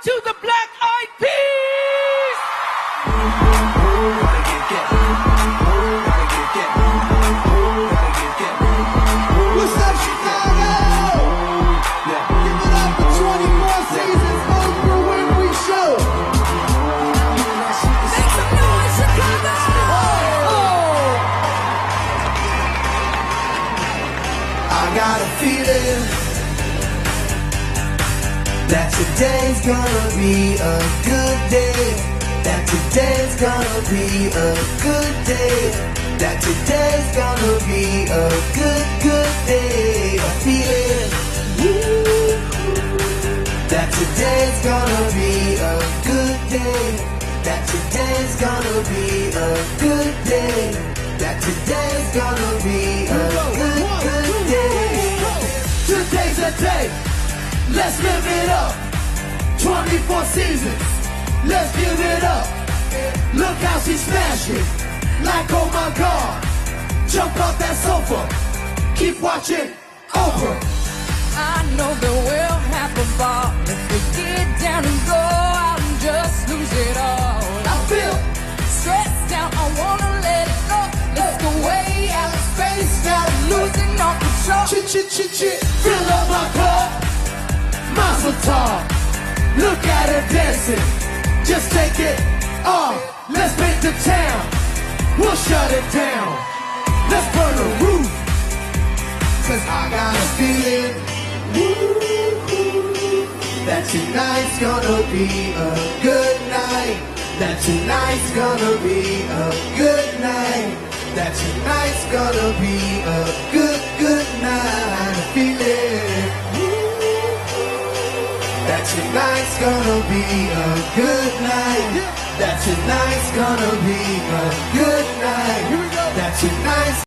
to the Black Eyed Peas! What's up, Chicago? Give it up for 24 seasons over when we show. Make some noise, Chicago! I got a feeling that today's gonna be a good day. That today's gonna be a good day. That today's gonna be a good day. A feeling that today's gonna be a good day. That today's gonna be a good day. That today's gonna be a good day. Today's a day. Let's live it up. 24 seasons. Let's give it up. Look how she smash it. Like oh my God. Jump off that sofa. Keep watching Oprah. I know that we'll have a ball. If we get down and go out and just lose it all. I feel Stressed out, I wanna let it go. Let's go way out of space now, losing all control. chit. Fill up my cup. Mazel tov. Look at her dancing. Just take it off. Let's paint the town. We'll shut it down. Let's burn the roof. Cause I got a feeling that tonight's gonna be a good night. That tonight's gonna be a good night. That tonight's gonna be a good night. A feeling that tonight's gonna be a good night. That tonight's gonna be a good